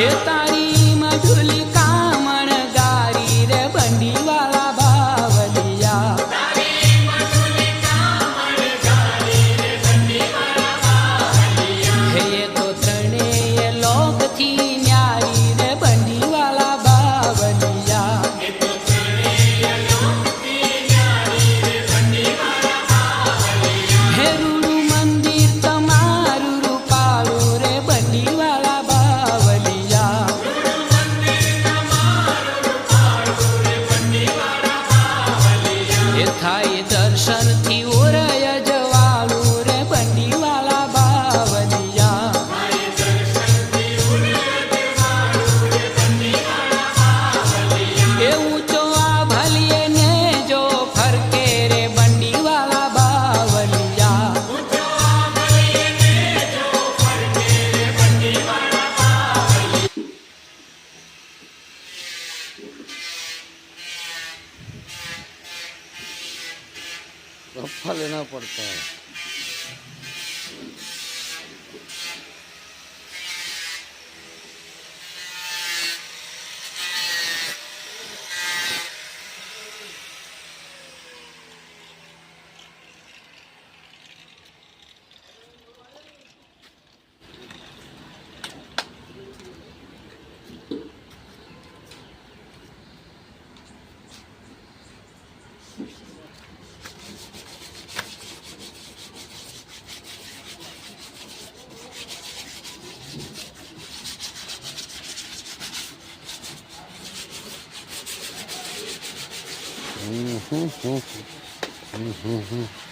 એ તારી મજુલી કામણ ગારી રે બંડી વાળા બાવલિયા હે એ તો ત્રણેય લોકથી ન્યારી રે બંડી વાળા બાવલિયા હે રૂડું મંદિર તમારું રૂપાળું રે બંડી વાળા બાવલિયા એ થાય દર્શનથી ઓરય જવાળું રે બંડી વાળા બાવલિયા એ ઊંચો આ ભલીએ ને જો ફરકે રે બંડી વાળા બાવલિયા रफ्फा लेना पड़ता है। हम्म